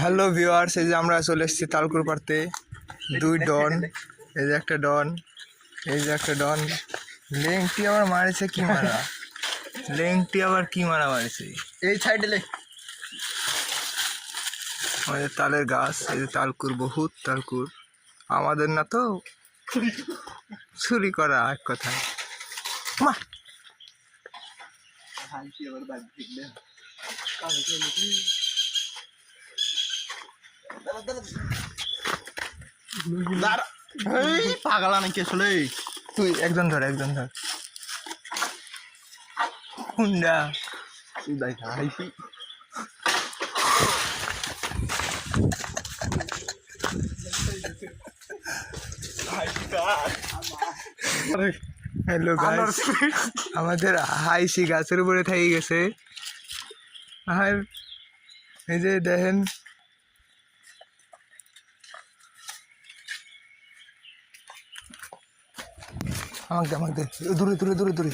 Hello viewers, এই যে আমরা চলে এসেছি তালকুর পাড়তে। দুই ডন, এই যে একটা ডন, এই যে একটা ডন। লেংটি আবার মারিছে কি মারা, লেংটি আবার কি মারা মারিছে। এই সাইডে লে আমাদের তালের গাছ, এই যে তালকুর, বহুত তালকুর। আমাদের না তো চুরি করা এক কথায়। মা পাগলা নাকি আসলে। তুই একজন ধর, একজন ধর। হুন্ডা হাইছি হ্যালো গাইস, আমাদের হাইসি গাছের উপরে থেকে গেছে। আর এই যে দেখেন, আমাকে দে, দূরে দূরে দূরে দূরে